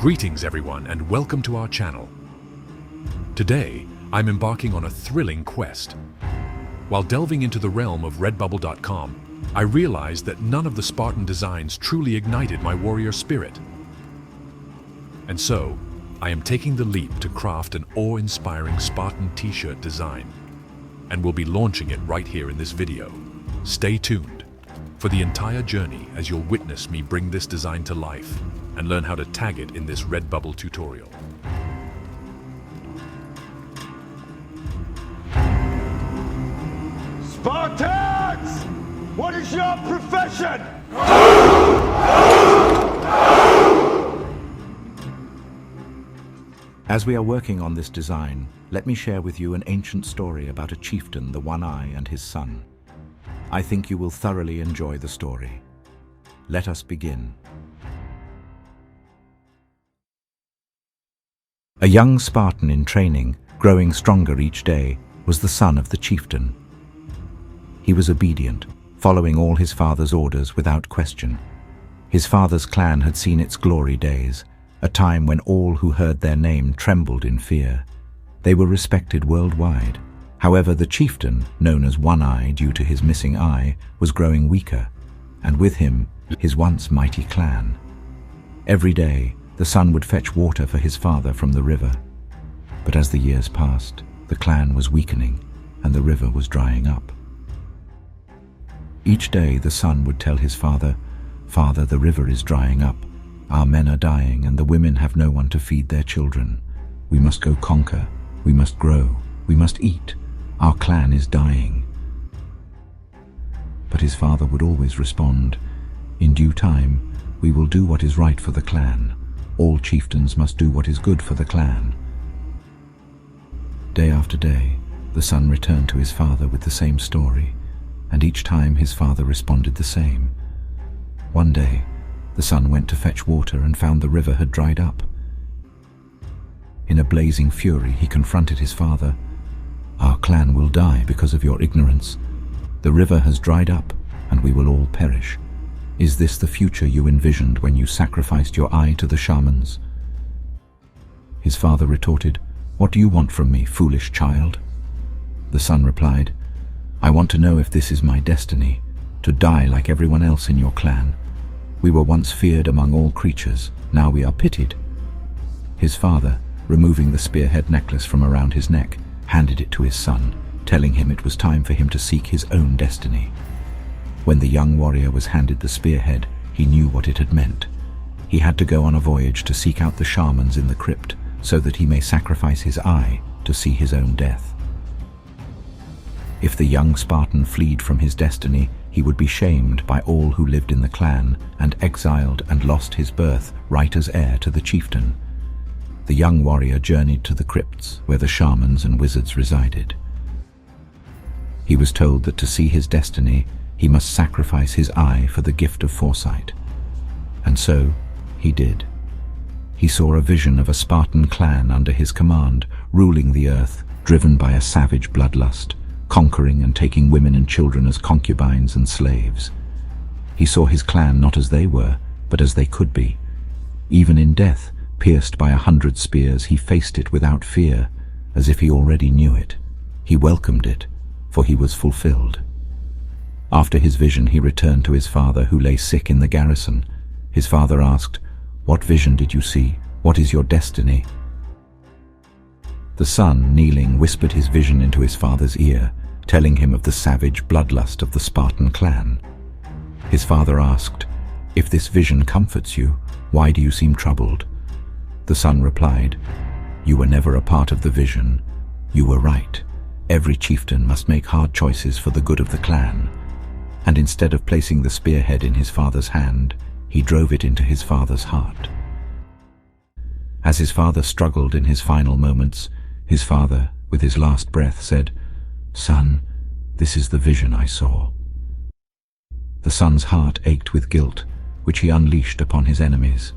Greetings everyone and welcome to our channel. Today, I'm embarking on a thrilling quest. While delving into the realm of Redbubble.com, I realized that none of the Spartan designs truly ignited my warrior spirit. And so, I am taking the leap to craft an awe-inspiring Spartan t-shirt design, and will be launching it right here in this video. Stay tuned for the entire journey as you'll witness me bring this design to life and learn how to tag it in this Redbubble tutorial. Spartans! What is your profession? As we are working on this design, let me share with you an ancient story about a chieftain, the One Eye, and his son. I think you will thoroughly enjoy the story. Let us begin. A young Spartan in training, growing stronger each day, was the son of the chieftain. He was obedient, following all his father's orders without question. His father's clan had seen its glory days, a time when all who heard their name trembled in fear. They were respected worldwide. However, the chieftain, known as One Eye due to his missing eye, was growing weaker, and with him, his once mighty clan. Every day, the son would fetch water for his father from the river. But as the years passed, the clan was weakening, and the river was drying up. Each day, the son would tell his father, "Father, the river is drying up. Our men are dying, and the women have no one to feed their children. We must go conquer. We must grow. We must eat. Our clan is dying." But his father would always respond, "In due time, we will do what is right for the clan. All chieftains must do what is good for the clan." Day after day, the son returned to his father with the same story, and each time his father responded the same. One day, the son went to fetch water and found the river had dried up. In a blazing fury, he confronted his father. "Our clan will die because of your ignorance. The river has dried up, and we will all perish. Is this the future you envisioned when you sacrificed your eye to the shamans?" His father retorted, "What do you want from me, foolish child?" The son replied, "I want to know if this is my destiny, to die like everyone else in your clan. We were once feared among all creatures, now we are pitied." His father, removing the spearhead necklace from around his neck, handed it to his son, telling him it was time for him to seek his own destiny. When the young warrior was handed the spearhead, he knew what it had meant. He had to go on a voyage to seek out the shamans in the crypt, so that he may sacrifice his eye to see his own death. If the young Spartan fled from his destiny, he would be shamed by all who lived in the clan and exiled and lost his birth right as heir to the chieftain. The young warrior journeyed to the crypts where the shamans and wizards resided. He was told that to see his destiny, he must sacrifice his eye for the gift of foresight. And so, he did. He saw a vision of a Spartan clan under his command, ruling the earth, driven by a savage bloodlust, conquering and taking women and children as concubines and slaves. He saw his clan not as they were, but as they could be. Even in death, pierced by 100 spears, he faced it without fear, as if he already knew it. He welcomed it, for he was fulfilled. After his vision, he returned to his father, who lay sick in the garrison. His father asked, "What vision did you see? What is your destiny?" The son, kneeling, whispered his vision into his father's ear, telling him of the savage bloodlust of the Spartan clan. His father asked, "If this vision comforts you, why do you seem troubled?" The son replied, "You were never a part of the vision. You were right. Every chieftain must make hard choices for the good of the clan." And instead of placing the spearhead in his father's hand, he drove it into his father's heart. As his father struggled in his final moments, his father, with his last breath, said, "Son, this is the vision I saw." The son's heart ached with guilt, which he unleashed upon his enemies.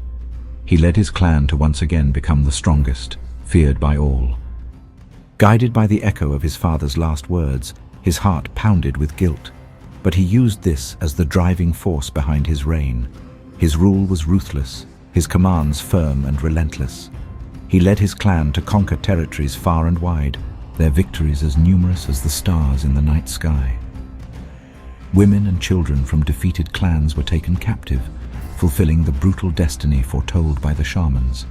He led his clan to once again become the strongest, feared by all. Guided by the echo of his father's last words, his heart pounded with guilt. But he used this as the driving force behind his reign. His rule was ruthless, his commands firm and relentless. He led his clan to conquer territories far and wide, their victories as numerous as the stars in the night sky. Women and children from defeated clans were taken captive, fulfilling the brutal destiny foretold by the shamans.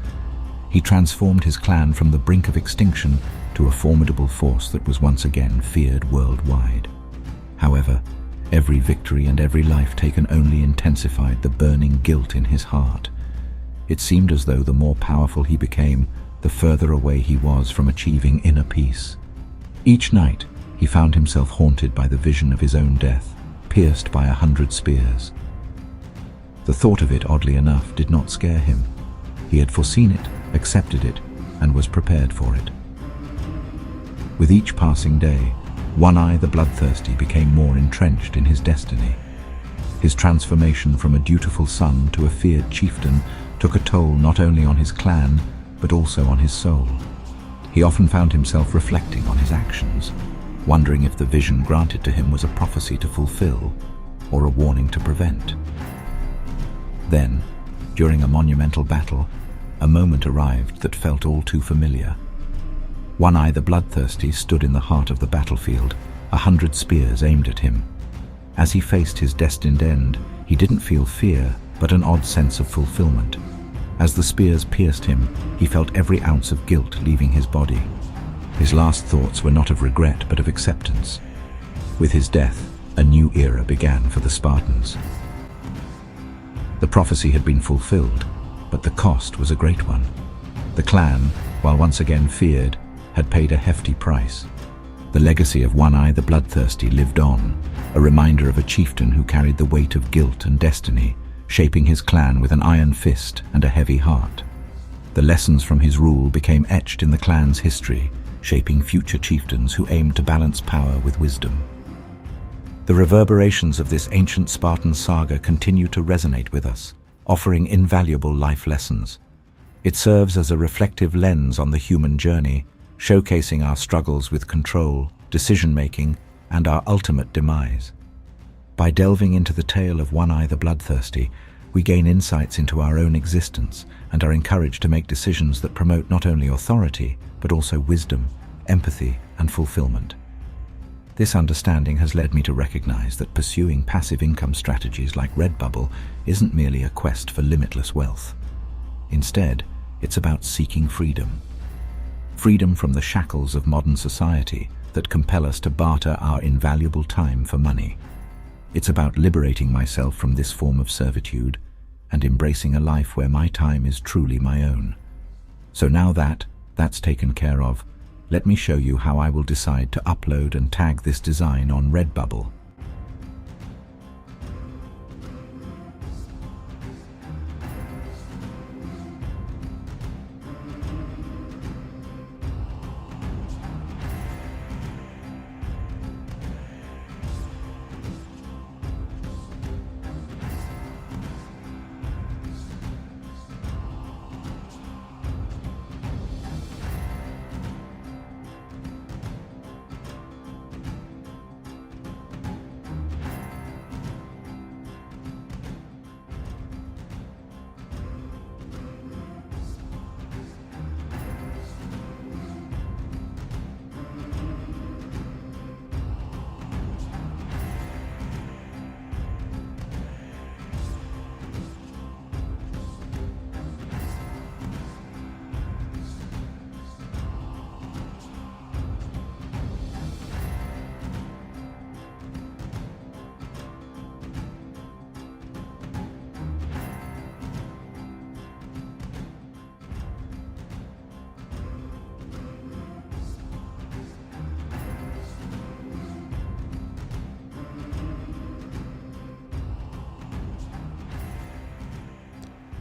He transformed his clan from the brink of extinction to a formidable force that was once again feared worldwide. However, every victory and every life taken only intensified the burning guilt in his heart. It seemed as though the more powerful he became, the further away he was from achieving inner peace. Each night, he found himself haunted by the vision of his own death, pierced by 100 spears. The thought of it, oddly enough, did not scare him. He had foreseen it, accepted it, and was prepared for it. With each passing day, One-Eye the Bloodthirsty became more entrenched in his destiny. His transformation from a dutiful son to a feared chieftain took a toll not only on his clan, but also on his soul. He often found himself reflecting on his actions, wondering if the vision granted to him was a prophecy to fulfill or a warning to prevent. Then, during a monumental battle, a moment arrived that felt all too familiar. One-Eye the Bloodthirsty stood in the heart of the battlefield, 100 spears aimed at him. As he faced his destined end, he didn't feel fear, but an odd sense of fulfillment. As the spears pierced him, he felt every ounce of guilt leaving his body. His last thoughts were not of regret, but of acceptance. With his death, a new era began for the Spartans. The prophecy had been fulfilled, but the cost was a great one. The clan, while once again feared, had paid a hefty price. The legacy of One-Eye the Bloodthirsty lived on, a reminder of a chieftain who carried the weight of guilt and destiny, shaping his clan with an iron fist and a heavy heart. The lessons from his rule became etched in the clan's history, shaping future chieftains who aimed to balance power with wisdom. The reverberations of this ancient Spartan saga continue to resonate with us, offering invaluable life lessons. It serves as a reflective lens on the human journey, showcasing our struggles with control, decision-making, and our ultimate demise. By delving into the tale of One-Eye the Bloodthirsty, we gain insights into our own existence and are encouraged to make decisions that promote not only authority, but also wisdom, empathy, and fulfillment. This understanding has led me to recognize that pursuing passive income strategies like Redbubble isn't merely a quest for limitless wealth. Instead, it's about seeking freedom. Freedom from the shackles of modern society that compel us to barter our invaluable time for money. It's about liberating myself from this form of servitude and embracing a life where my time is truly my own. So now that's taken care of, let me show you how I will decide to upload and tag this design on Redbubble.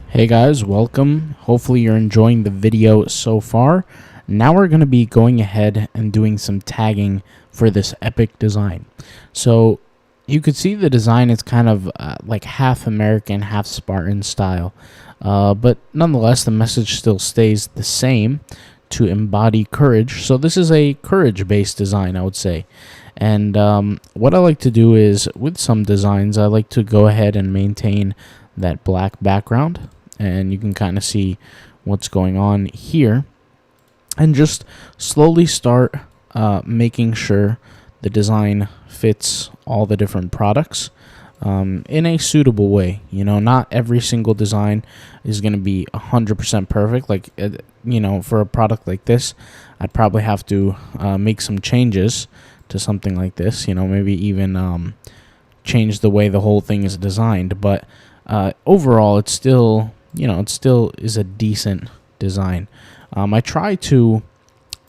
Hey guys, welcome. Hopefully you're enjoying the video so far. Now we're going to be going ahead and doing some tagging for this epic design. So you could see the design is kind of like half American, half Spartan style. But nonetheless, the message still stays the same, to embody courage. So this is a courage-based design, I would say. And what I like to do is, with some designs, I like to go ahead and maintain that black background. and you can kind of see what's going on here, and just slowly start making sure the design fits all the different products in a suitable way. You know, not every single design is going to be 100% perfect. Like, you know, for a product like this, I'd probably have to make some changes to something like this, you know, maybe even change the way the whole thing is designed. But overall, it's still, you know, it still is a decent design. I try to,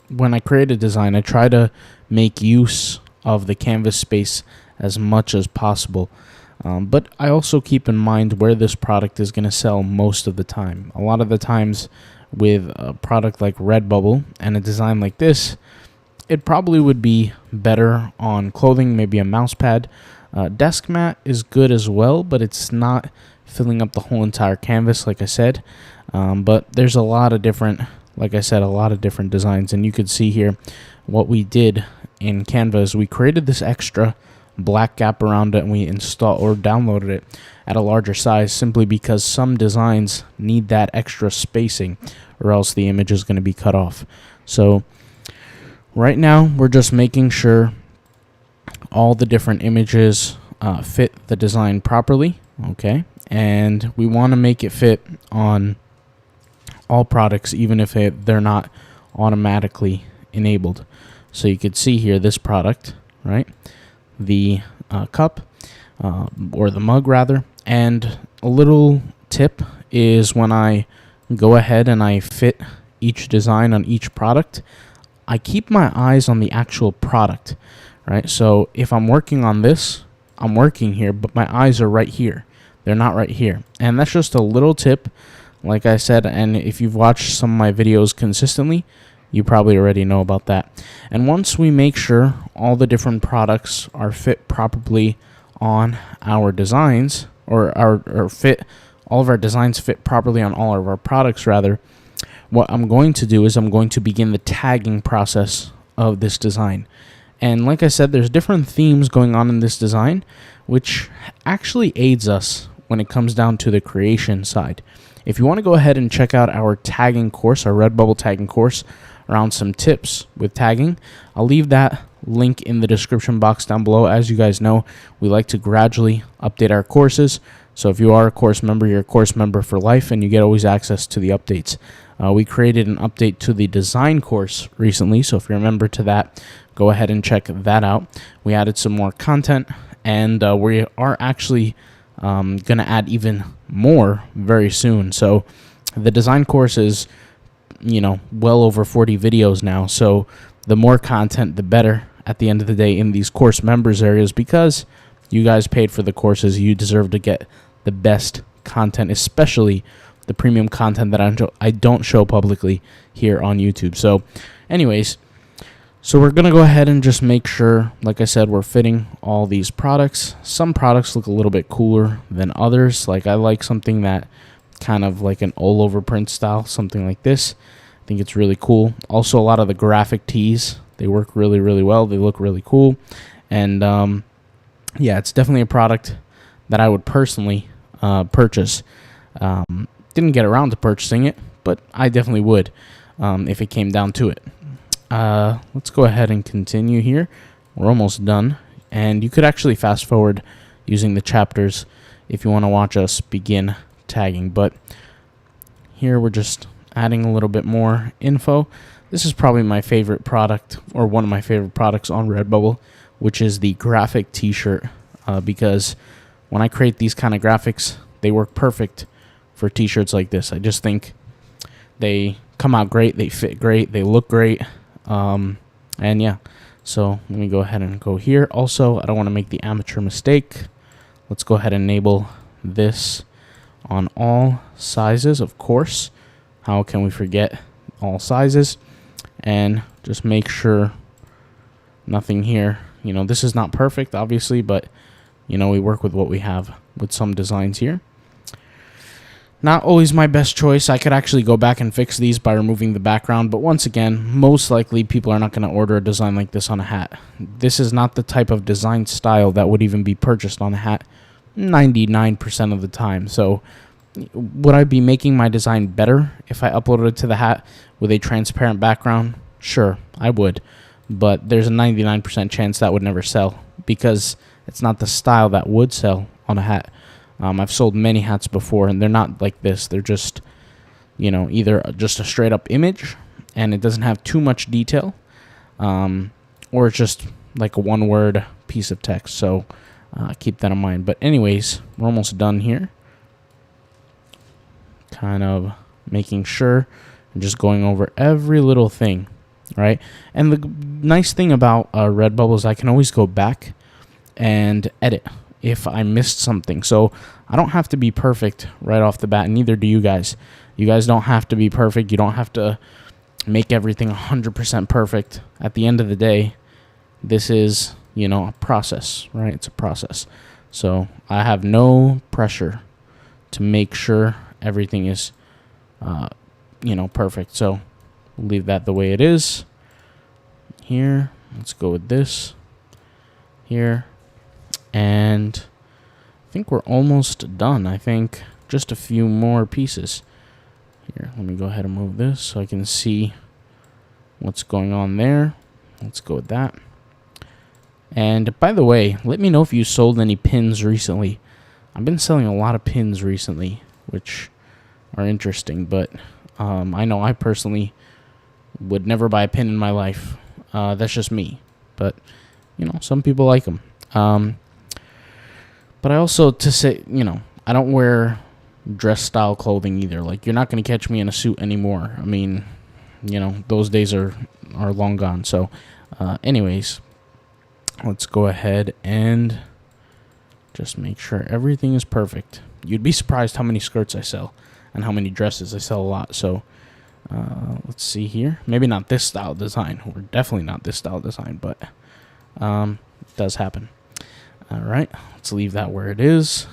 when I create a design, I try to make use of the canvas space as much as possible. But I also keep in mind where this product is going to sell most of the time. A lot of the times with a product like Redbubble and a design like this, it probably would be better on clothing, maybe a mouse pad. Desk mat is good as well, but it's not filling up the whole entire canvas, like I said. But there's a lot of different, like I said, a lot of different designs. And you could see here what we did in Canva is we created this extra black gap around it, and we installed or downloaded it at a larger size simply because some designs need that extra spacing or else the image is going to be cut off. So right now we're just making sure all the different images fit the design properly, okay? And we want to make it fit on all products, even if they're not automatically enabled. So you could see here this product, right? The cup, or the mug rather. And a little tip is when I go ahead and I fit each design on each product, I keep my eyes on the actual product, right? So if I'm working on this, I'm working here, but my eyes are right here. They're not right here. And that's just a little tip, like I said, and if you've watched some of my videos consistently, you probably already know about that. And once we make sure all the different products are fit properly on our designs, or fit, all of our designs fit properly on all of our products rather, what I'm going to do is I'm going to begin the tagging process of this design. And like I said, there's different themes going on in this design, which actually aids us when it comes down to the creation side. If you want to go ahead and check out our tagging course, our Redbubble tagging course, around some tips with tagging, I'll leave that link in the description box down below. As you guys know, we like to gradually update our courses. So if you are a course member, you're a course member for life, and you get always access to the updates. We created an update to the design course recently, so if you're a member to that, go ahead and check that out. We added some more content, and we are actually going to add even more very soon. So the design course is, you know, well over 40 videos now, so the more content the better at the end of the day in these course members areas, because you guys paid for the courses. You deserve to get the best content, especially the premium content that I don't show publicly here on YouTube. So anyways, so we're gonna go ahead and just make sure, like I said, we're fitting all these products. Some products look a little bit cooler than others. Like I like something that kind of like an all over print style, something like this. I think it's really cool. Also, a lot of the graphic tees, they work really, really well. They look really cool. And yeah, it's definitely a product that I would personally purchase. Didn't get around to purchasing it, but I definitely would if it came down to it. Let's go ahead and continue here. We're almost done. And you could actually fast forward using the chapters if you want to watch us begin tagging, but here we're just adding a little bit more info. This is probably my favorite product, or one of my favorite products on Redbubble, which is the graphic t-shirt, because when I create these kind of graphics, they work perfect for t-shirts like this. I just think they come out great, they fit great, they look great, and yeah. So let me go ahead and go here. Also, I don't want to make the amateur mistake. Let's go ahead and enable this on all sizes, of course. How can we forget all sizes? And just make sure nothing here. You know, this is not perfect, obviously, but, you know, we work with what we have with some designs here. Not always my best choice. I could actually go back and fix these by removing the background, but once again, most likely people are not going to order a design like this on a hat. This is not the type of design style that would even be purchased on a hat 99% of the time. So would I be making my design better if I uploaded it to the hat with a transparent background? Sure, I would. But there's a 99% chance that would never sell because it's not the style that would sell on a hat. I've sold many hats before, and they're not like this. They're just, either just a straight up image, and it doesn't have too much detail, or it's just like a one-word piece of text. So keep that in mind. But anyways, we're almost done here. Kind of making sure and just going over every little thing, right? And the nice thing about Redbubble is I can always go back and edit if I missed something. So I don't have to be perfect right off the bat, and neither do you guys. You guys don't have to be perfect. You don't have to make everything 100% perfect. At the end of the day, this is, a process, right? It's a process. So I have no pressure to make sure everything is, perfect. So we'll leave that the way it is. Here, let's go with this. Here. And I think we're almost done. I think just a few more pieces. Here, let me go ahead and move this so I can see what's going on there. Let's go with that. And by the way, let me know if you sold any pins recently. I've been selling a lot of pins recently, which are interesting, but I know I personally would never buy a pin in my life. That's just me. But, some people like them. But I also, I don't wear dress style clothing either. Like, you're not going to catch me in a suit anymore. I mean, those days are long gone. So, anyways, let's go ahead and just make sure everything is perfect. You'd be surprised how many skirts I sell and how many dresses. I sell a lot. So, let's see here. Maybe not this style design. Or definitely not this style design, but it does happen. All right, let's leave that where it is.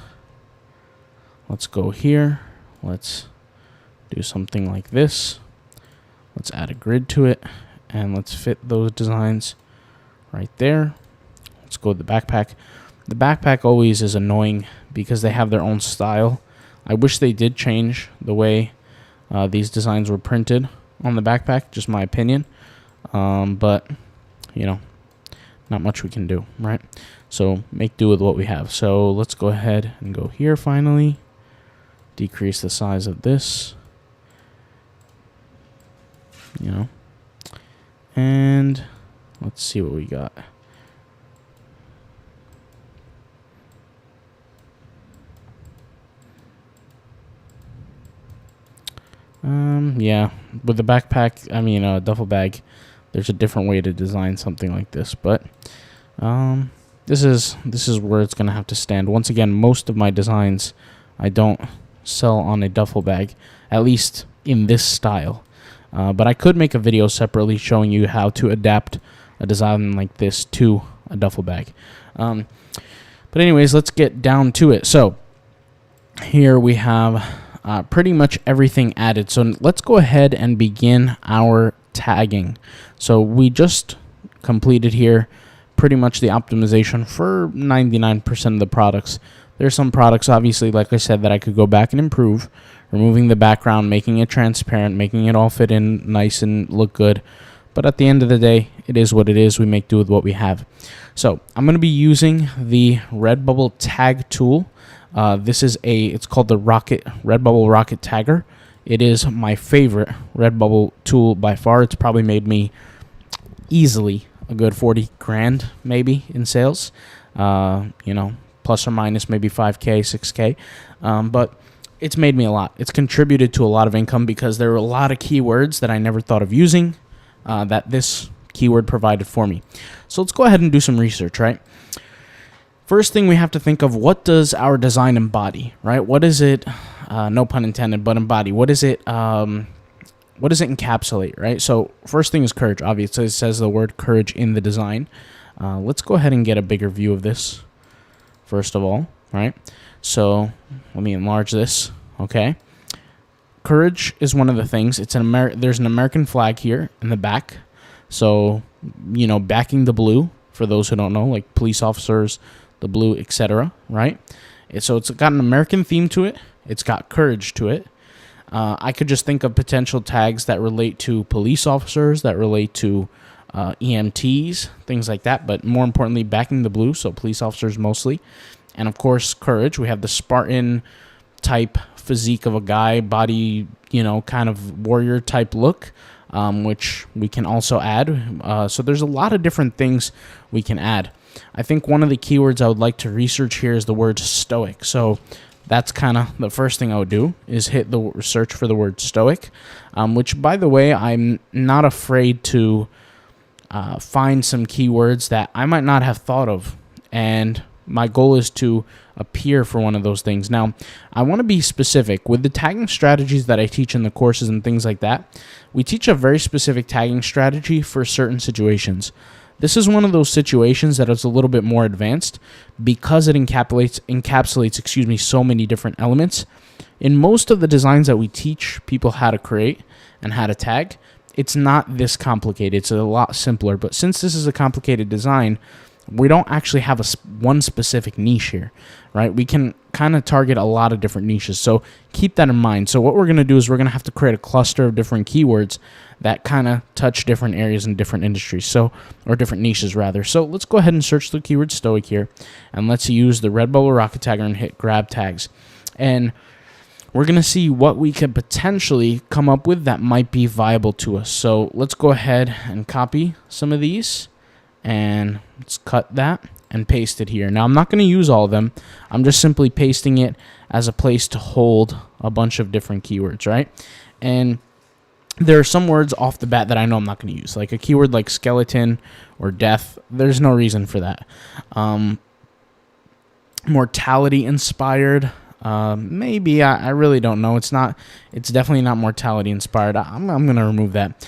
Let's go here. Let's do something like this. Let's add a grid to it, and let's fit those designs right there. Let's go with the backpack. The backpack always is annoying because they have their own style. I wish they did change the way these designs were printed on the backpack, just my opinion. But, not much we can do, right? So make do with what we have. So let's go ahead and go here finally. Decrease the size of this. And let's see what we got. Yeah, with the backpack, duffel bag, there's a different way to design something like this, but this is where it's gonna have to stand. Once again, most of my designs I don't sell on a duffel bag, at least in this style. But I could make a video separately showing you how to adapt a design like this to a duffel bag. But anyways, let's get down to it. So here we have pretty much everything added. So let's go ahead and begin our tagging. So we just completed here pretty much the optimization for 99% of the products. There's some products, obviously, like I said, that I could go back and improve, removing the background, making it transparent, making it all fit in nice and look good. But at the end of the day, it is what it is. We make do with what we have. So I'm going to be using the Redbubble tag tool. This is it's called the Redbubble Rocket Tagger. It is my favorite Redbubble tool by far. It's probably made me easily a good 40 grand maybe in sales. Plus or minus maybe 5K, 6K. But it's made me a lot. It's contributed to a lot of income because there are a lot of keywords that I never thought of using that this keyword provided for me. So let's go ahead and do some research, right? First thing we have to think of, what does our design embody, right? What is it, no pun intended, but embody? What does it encapsulate, right? So first thing is courage. Obviously, it says the word courage in the design. Let's go ahead and get a bigger view of this, first of all, right? So let me enlarge this, okay? Courage is one of the things. It's there's an American flag here in the back. So, backing the blue, for those who don't know, like police officers, the blue, etc., right? So it's got an American theme to it. It's got courage to it. I could just think of potential tags that relate to police officers, that relate to EMTs, things like that. But more importantly, backing the blue, so police officers mostly. And of course, courage. We have the Spartan type physique of a guy, body, kind of warrior type look, which we can also add. So there's a lot of different things we can add. I think one of the keywords I would like to research here is the word stoic. So that's kind of the first thing I would do, is hit the search for the word stoic, which, by the way, I'm not afraid to find some keywords that I might not have thought of. And my goal is to appear for one of those things. Now, I want to be specific. With the tagging strategies that I teach in the courses and things like that, we teach a very specific tagging strategy for certain situations. This is one of those situations that is a little bit more advanced because it encapsulates so many different elements. In most of the designs that we teach people how to create and how to tag, it's not this complicated. It's a lot simpler. But since this is a complicated design, we don't actually have one specific niche here, right? We can kind of target a lot of different niches. So keep that in mind. So what we're going to do is we're going to have to create a cluster of different keywords that kind of touch different areas in different industries, or different niches rather. So let's go ahead and search the keyword stoic here, and let's use the Redbubble Rocket Tagger and hit grab tags. And we're going to see what we could potentially come up with that might be viable to us. So let's go ahead and copy some of these, and let's cut that and paste it here. Now, I'm not going to use all of them. I'm just simply pasting it as a place to hold a bunch of different keywords, right? And there are some words off the bat that I know I'm not going to use, like a keyword like skeleton or death. There's no reason for that. Mortality inspired. Maybe. I really don't know. It's definitely not mortality inspired. I'm going to remove that.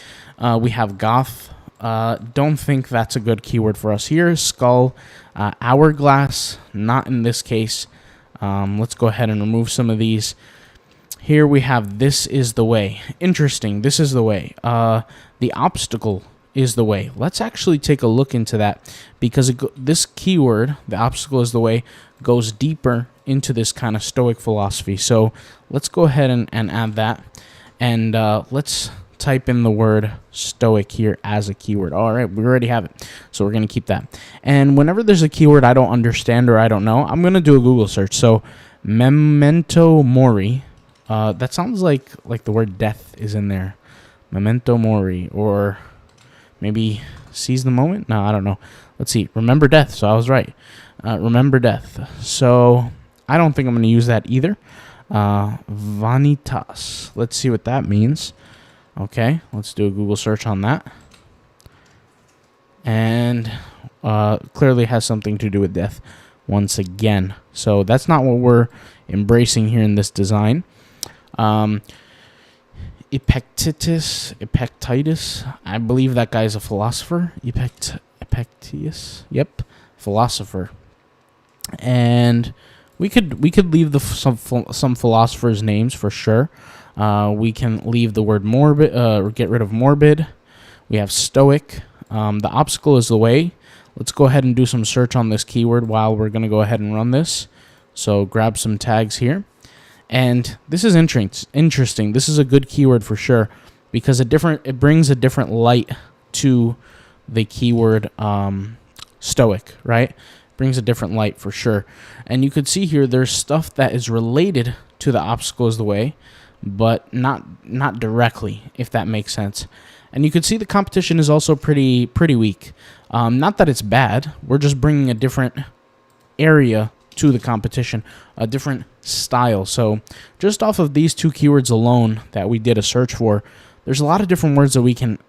We have goth. Don't think that's a good keyword for us here. Skull, hourglass, not in this case. Let's go ahead and remove some of these. Here we have this is the way. Interesting. This is the way. The obstacle is the way. Let's actually take a look into that, because this keyword, the obstacle is the way, goes deeper into this kind of stoic philosophy. So let's go ahead and add that. And let's type in the word stoic here as a keyword. All right, we already have it. So we're going to keep that. And whenever there's a keyword I don't understand or I don't know, I'm going to do a Google search. So memento mori. That sounds like the word death is in there. Memento mori. Or maybe seize the moment? No, I don't know. Let's see. Remember death. So I was right. Remember death. So I don't think I'm going to use that either. Vanitas. Let's see what that means. Okay, let's do a Google search on that. And clearly has something to do with death once again. So that's not what we're embracing here in this design. Epictetus. I believe that guy's a philosopher. Epictetus. Yep, philosopher. And we could leave some philosophers' names for sure. We can leave the word morbid, or get rid of morbid. We have stoic. The obstacle is the way. Let's go ahead and do some search on this keyword while we're going to go ahead and run this. So grab some tags here. And this is interesting. This is a good keyword for sure, because it brings a different light to the keyword stoic, right? Brings a different light for sure. And you could see here there's stuff that is related to the obstacle is the way, but not directly, if that makes sense. And you can see the competition is also pretty weak. Not that it's bad. We're just bringing a different area to the competition, a different style. So just off of these two keywords alone that we did a search for, there's a lot of different words that we can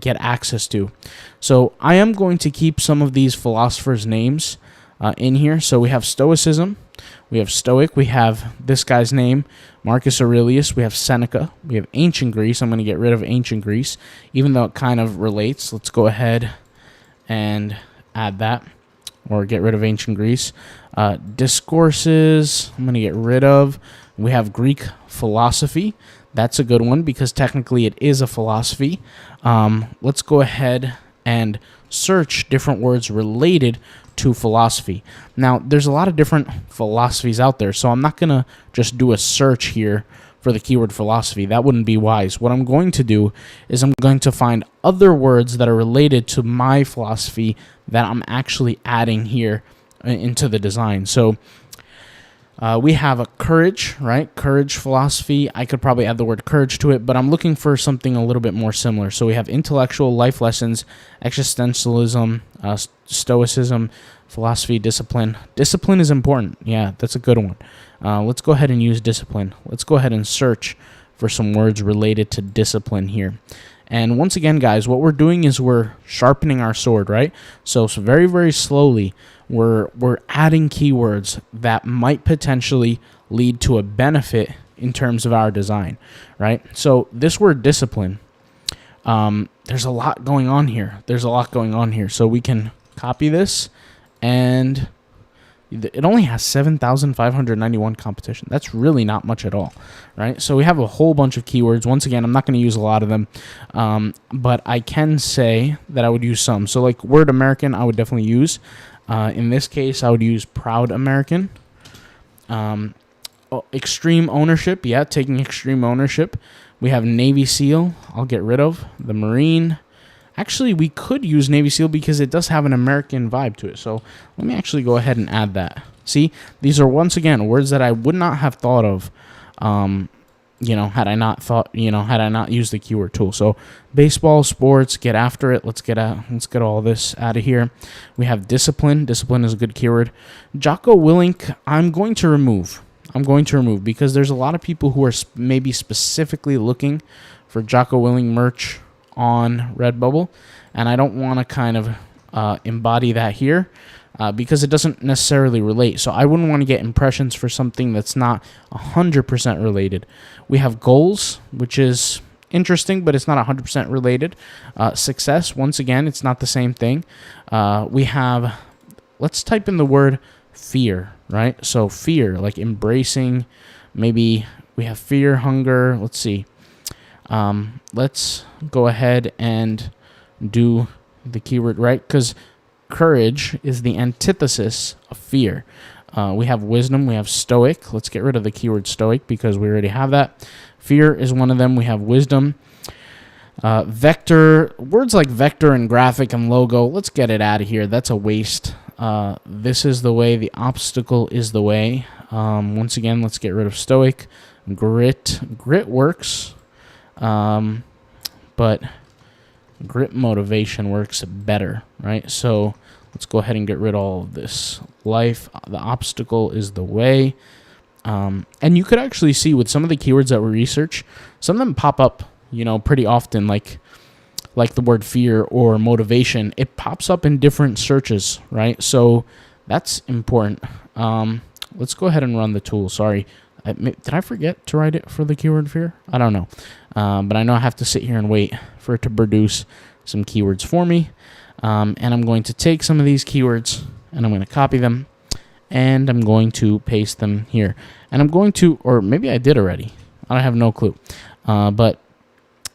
get access to. So I am going to keep some of these philosophers' names in here. So we have stoicism. We have stoic. We have this guy's name, Marcus Aurelius. We have Seneca. We have ancient Greece. I'm going to get rid of ancient Greece, even though it kind of relates. Let's go ahead and add that, or get rid of ancient Greece. Discourses, I'm going to get rid of. We have Greek philosophy. That's a good one because technically it is a philosophy. Let's go ahead and search different words related to philosophy. Now, there's a lot of different philosophies out there, so I'm not going to just do a search here for the keyword philosophy. That wouldn't be wise. What I'm going to do is I'm going to find other words that are related to my philosophy that I'm actually adding here into the design. So we have a courage, right? Courage philosophy. I could probably add the word courage to it, but I'm looking for something a little bit more similar. So we have intellectual, life lessons, existentialism, stoicism, philosophy, discipline. Discipline is important. Yeah, that's a good one. Let's go ahead and use discipline. Let's go ahead and search for some words related to discipline here. And once again, guys, what we're doing is we're sharpening our sword, right? So very, very slowly, we're adding keywords that might potentially lead to a benefit in terms of our design, right? So this word discipline, there's a lot going on here. So we can copy this, and it only has 7,591 competition. That's really not much at all, right? So we have a whole bunch of keywords. Once again, I'm not going to use a lot of them, but I can say that I would use some. So like word American, I would definitely use. In this case, I would use proud American. Extreme ownership, yeah, taking extreme ownership. We have Navy SEAL, I'll get rid of. The Marine. Actually, we could use Navy SEAL because it does have an American vibe to it. So let me actually go ahead and add that. See, these are, once again, words that I would not have thought of, had I not used the keyword tool. So baseball, sports, get after it. Let's get all this out of here. We have discipline. Discipline is a good keyword. Jocko Willink, I'm going to remove because there's a lot of people who are maybe specifically looking for Jocko Willink merch on Redbubble, and I don't want to kind of embody that here because it doesn't necessarily relate. So I wouldn't want to get impressions for something that's not 100% related. We have goals, which is interesting, but it's not 100% related. Success, once again, it's not the same thing. We have, let's type in the word fear, right? So fear, like embracing, maybe we have fear, hunger. Let's see. Let's go ahead and do the keyword, right? Because courage is the antithesis of fear. We have wisdom. We have stoic. Let's get rid of the keyword stoic because we already have that. Fear is one of them. We have wisdom. Vector, words like vector and graphic and logo. Let's get it out of here. That's a waste. This is the way. The obstacle is the way. Once again, let's get rid of stoic. Grit works. But grit motivation works better, right? So let's go ahead and get rid of all of this. Life, the obstacle is the way. And you could actually see with some of the keywords that we research, some of them pop up, pretty often, like the word fear or motivation. It pops up in different searches, right? So that's important. Let's go ahead and run the tool. Sorry. Did I forget to write it for the keyword fear? I don't know. But I know I have to sit here and wait for it to produce some keywords for me. And I'm going to take some of these keywords and I'm going to copy them and I'm going to paste them here. And I'm going to, or maybe I did already. I have no clue. But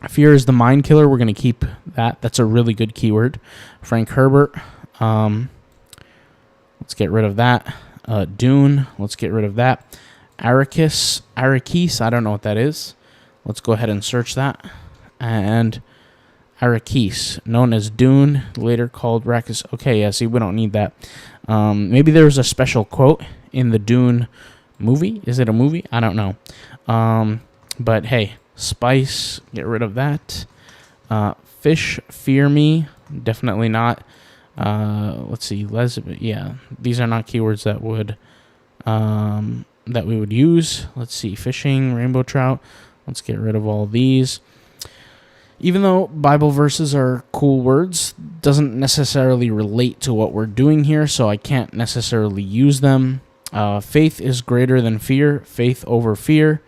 fear is the mind killer. We're going to keep that. That's a really good keyword. Frank Herbert. Let's get rid of that. Dune. Let's get rid of that. Arrakis, I don't know what that is. Let's go ahead and search that. And Arrakis, known as Dune, later called Arrakis. Okay, yeah, see, we don't need that. Maybe there's a special quote in the Dune movie. Is it a movie? I don't know. But hey, spice, get rid of that. Fish, fear me, definitely not. Let's see, yeah, these are not keywords that would... that we would use. Let's see, fishing, rainbow trout. Let's get rid of all these. Even though Bible verses are cool words, doesn't necessarily relate to what we're doing here, so I can't necessarily use them. Faith is greater than fear. Faith over fear,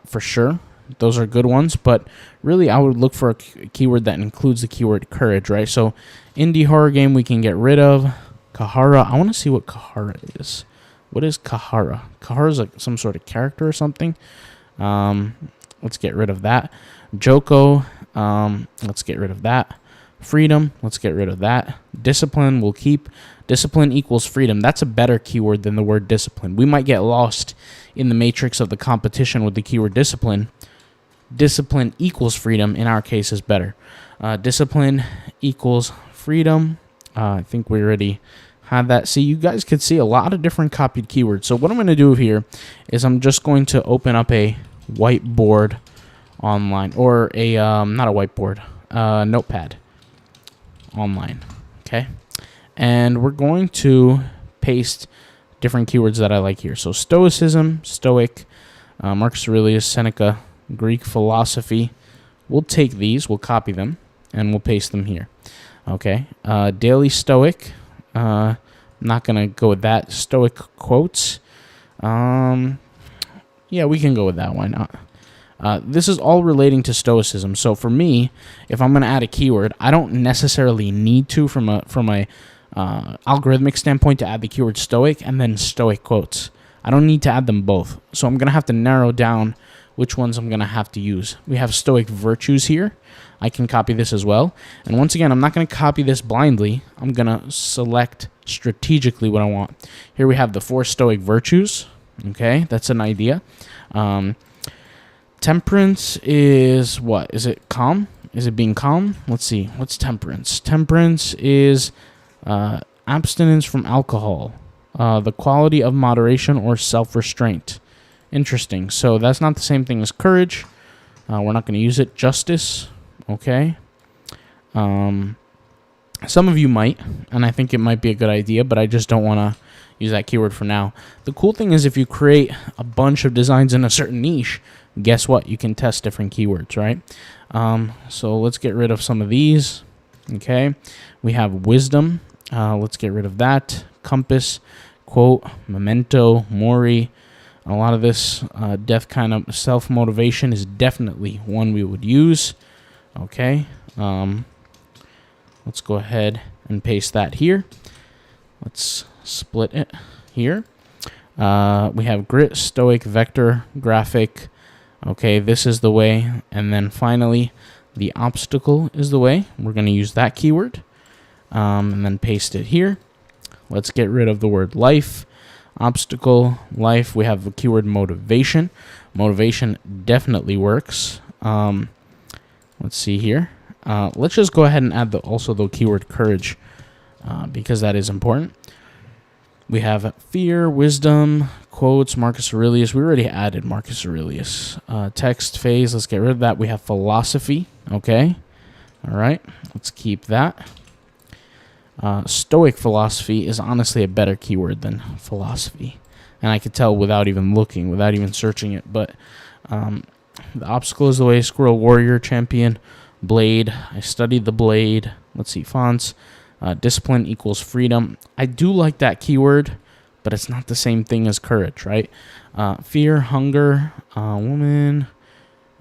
for sure. Those are good ones, but really I would look for a keyword that includes the keyword courage, right? So indie horror game we can get rid of. Kahara, I want to see what Kahara is. What is Kahara? Kahara is like some sort of character or something. Let's get rid of that. Joko, let's get rid of that. Freedom, let's get rid of that. Discipline, we'll keep. Discipline equals freedom. That's a better keyword than the word discipline. We might get lost in the matrix of the competition with the keyword discipline. Discipline equals freedom, in our case, is better. Discipline equals freedom. I think we already had that. See, you guys could see a lot of different copied keywords. So what I'm going to do here is I'm just going to open up a whiteboard online, or a, not a whiteboard, notepad online, okay? And we're going to paste different keywords that I like here. So stoicism, stoic, Marcus Aurelius, Seneca, Greek philosophy. We'll take these, we'll copy them, and we'll paste them here. Okay, daily stoic. Not gonna go with that. Stoic quotes. Yeah, we can go with that. Why not? This is all relating to stoicism. So for me, if I'm gonna add a keyword, I don't necessarily need to from a algorithmic standpoint to add the keyword stoic and then stoic quotes. I don't need to add them both. So I'm gonna have to narrow down which ones I'm going to have to use. We have stoic virtues here. I can copy this as well. And once again, I'm not going to copy this blindly. I'm going to select strategically what I want. Here we have the 4 stoic virtues. Okay, that's an idea. Temperance is what? Is it calm? Is it being calm? Let's see. What's temperance? Temperance is abstinence from alcohol, the quality of moderation or self-restraint. Interesting. So that's not the same thing as courage. We're not going to use it. Justice. Okay. Some of you might, and I think it might be a good idea, but I just don't want to use that keyword for now. The cool thing is if you create a bunch of designs in a certain niche, guess what? You can test different keywords, right? So let's get rid of some of these. Okay. We have wisdom. Let's get rid of that. Compass, quote, memento mori. A lot of this death kind of self-motivation is definitely one we would use. Okay. Let's go ahead and paste that here. Let's split it here. We have grit, stoic, vector, graphic. Okay, this is the way. And then finally, the obstacle is the way. We're going to use that keyword. And then paste it here. Let's get rid of the word life. Obstacle, life. We have the keyword motivation. Motivation definitely works. Let's see here. Let's just go ahead and add also the keyword courage because that is important. We have fear, wisdom, quotes, Marcus Aurelius. We already added Marcus Aurelius. Text, phase. Let's get rid of that. We have philosophy. Okay. All right. Let's keep that. Stoic philosophy is honestly a better keyword than philosophy. And I could tell without even looking, without even searching it. But the obstacle is the way. Squirrel, warrior, champion, blade. I studied the blade. Let's see, fonts. Discipline equals freedom. I do like that keyword, but it's not the same thing as courage, right? Fear, hunger, woman,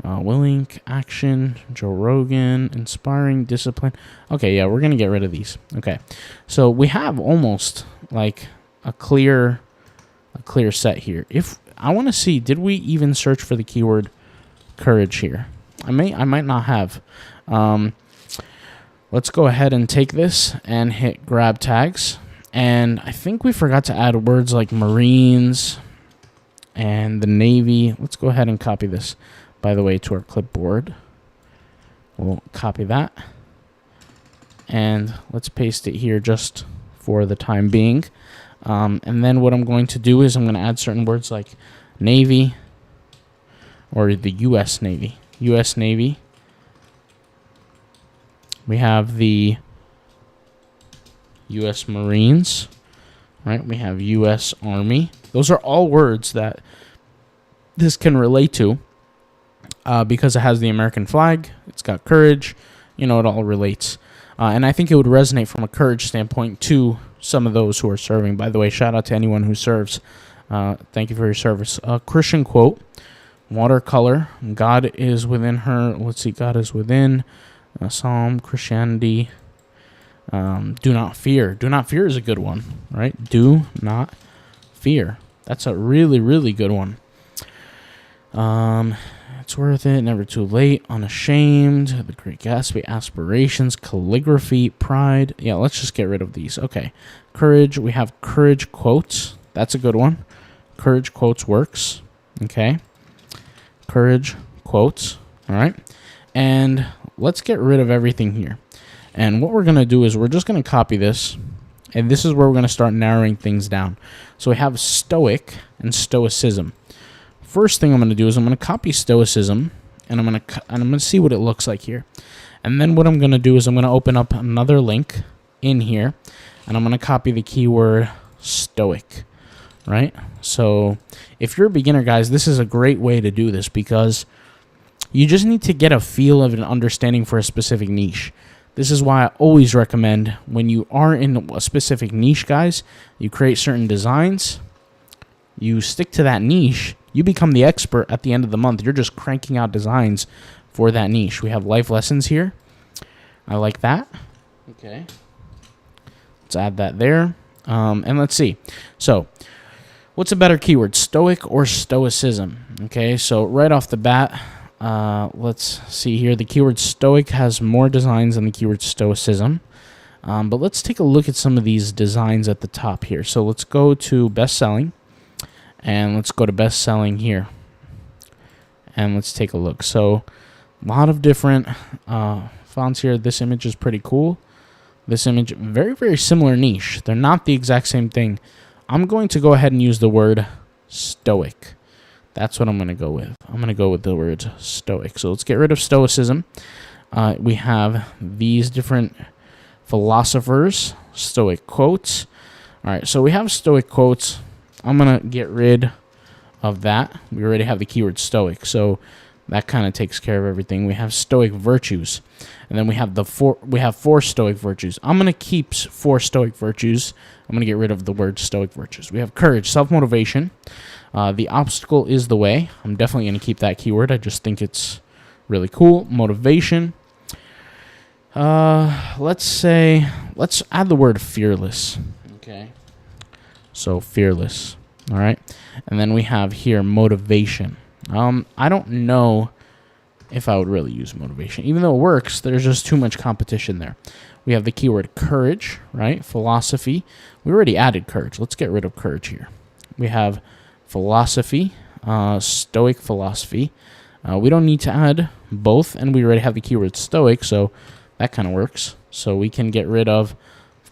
willing, action, Joe Rogan, inspiring, discipline. Okay, yeah, we're going to get rid of these. Okay, so we have almost like a clear set here. If I want to see, did we even search for the keyword courage here? I might not have. Let's go ahead and take this and hit grab tags. And I think we forgot to add words like Marines and the Navy. Let's go ahead and copy this, by the way, to our clipboard. We'll copy that. And let's paste it here just for the time being. And then what I'm going to do is I'm going to add certain words like Navy or the U.S. Navy. U.S. Navy. We have the U.S. Marines, right? We have U.S. Army. Those are all words that this can relate to because it has the American flag. It's got courage. You know, it all relates. And I think it would resonate from a courage standpoint to some of those who are serving. By the way, shout out to anyone who serves. Thank you for your service. Christian quote, watercolor, God is within her. Let's see, God is within. Psalm, Christianity, do not fear. Do not fear is a good one, right? Do not fear. That's a really, really good one. It's worth it. Never too late. Unashamed. The Great Gatsby. Aspirations. Calligraphy. Pride. Yeah, let's just get rid of these. Okay. Courage. We have courage quotes. That's a good one. Courage quotes works. Okay. Courage quotes. All right. And let's get rid of everything here. And what we're going to do is we're just going to copy this. And this is where we're going to start narrowing things down. So we have stoic and stoicism. First thing I'm going to do is I'm going to copy stoicism, and I'm going to see what it looks like here. And then what I'm going to do is I'm going to open up another link in here, and I'm going to copy the keyword stoic, right? So if you're a beginner, guys, this is a great way to do this because you just need to get a feel of an understanding for a specific niche. This is why I always recommend when you are in a specific niche, guys, you create certain designs, you stick to that niche, you become the expert at the end of the month. You're just cranking out designs for that niche. We have life lessons here. I like that. Okay. Let's add that there. And let's see. So, what's a better keyword, stoic or stoicism? Okay, so right off the bat, let's see here. The keyword stoic has more designs than the keyword stoicism. But let's take a look at some of these designs at the top here. So let's go to best-selling. And let's go to best-selling here. And let's take a look. So a lot of different fonts here. This image is pretty cool. This image, very, very similar niche. They're not the exact same thing. I'm going to go ahead and use the word stoic. That's what I'm going to go with. I'm going to go with the word stoic. So let's get rid of stoicism. We have these different philosophers, stoic quotes. All right, so we have stoic quotes. I'm going to get rid of that. We already have the keyword stoic, so that kind of takes care of everything. We have stoic virtues, and then we have four stoic virtues. I'm going to keep 4 stoic virtues. I'm going to get rid of the word stoic virtues. We have courage, self-motivation. The obstacle is the way. I'm definitely going to keep that keyword. I just think it's really cool. Motivation. Let's add the word fearless. Okay. So fearless. All right. And then we have here motivation. I don't know if I would really use motivation. Even though it works, there's just too much competition there. We have the keyword courage, right? Philosophy. We already added courage. Let's get rid of courage here. We have philosophy, stoic philosophy. We don't need to add both, and we already have the keyword stoic, so that kind of works. So we can get rid of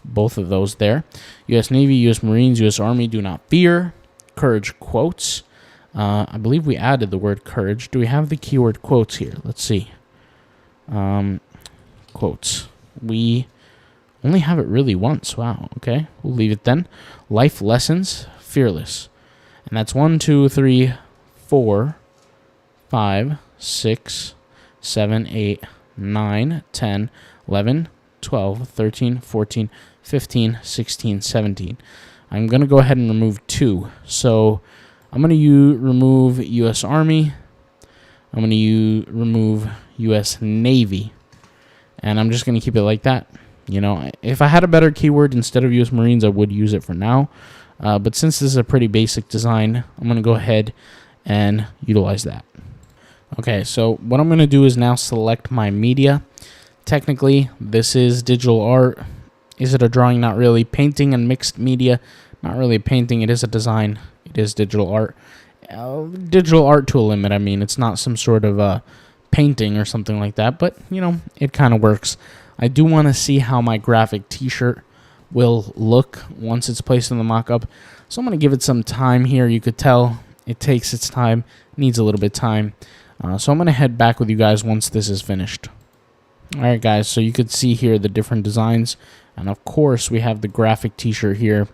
both of those there. U.S. Navy, U.S. Marines, U.S. Army, do not fear. Courage quotes. I believe we added the word courage. Do we have the keyword quotes here? Let's see. Quotes. We only have it really once. Wow. Okay. We'll leave it then. Life lessons. Fearless. And that's 1, 2, 3, 4, 5, 6, 7, 8, 9, 10, 11, 12, 13, 14, 15, 16, 17. I'm going to go ahead and remove 2. So I'm going to remove U.S. Army. I'm going to remove U.S. Navy. And I'm just going to keep it like that. You know, if I had a better keyword instead of U.S. Marines, I would use it for now. But since this is a pretty basic design, I'm going to go ahead and utilize that. Okay, so what I'm going to do is now select my media. Technically, this is digital art. Is it a drawing? Not really. Painting and mixed media. Not really a painting. It is a design. It is digital art. Digital art to a limit. I mean, it's not some sort of painting or something like that. But, you know, it kind of works. I do want to see how my graphic t-shirt will look once it's placed in the mock-up. So I'm going to give it some time here. You could tell it takes its time. Needs a little bit of time. So I'm going to head back with you guys once this is finished. Alright guys, so you could see here the different designs. And of course we have the graphic t-shirt here,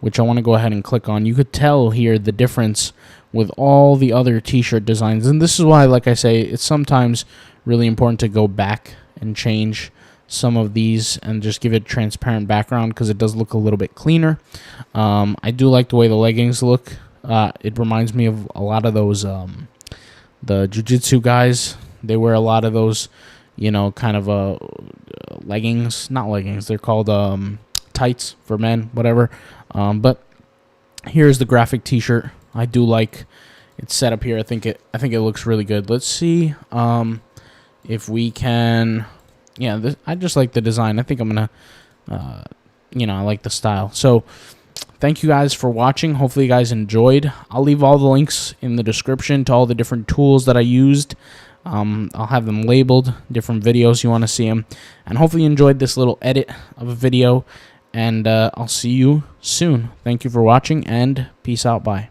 which I want to go ahead and click on. You could tell here the difference with all the other t-shirt designs. And this is why, like I say, it's sometimes really important to go back and change some of these and just give it a transparent background because it does look a little bit cleaner. I do like the way the leggings look. It reminds me of a lot of those the jiu-jitsu guys. They wear a lot of those, you know, kind of leggings. Not leggings. They're called tights for men, whatever. But here's the graphic t-shirt. I do like, it's set up here. I think it looks really good. Let's see if we can. Yeah, I just like the design. I think I'm gonna, I like the style. So thank you guys for watching. Hopefully you guys enjoyed. I'll leave all the links in the description to all the different tools that I used. I'll have them labeled, different videos you want to see them. And hopefully you enjoyed this little edit of a video. And I'll see you soon. Thank you for watching, and peace out. Bye.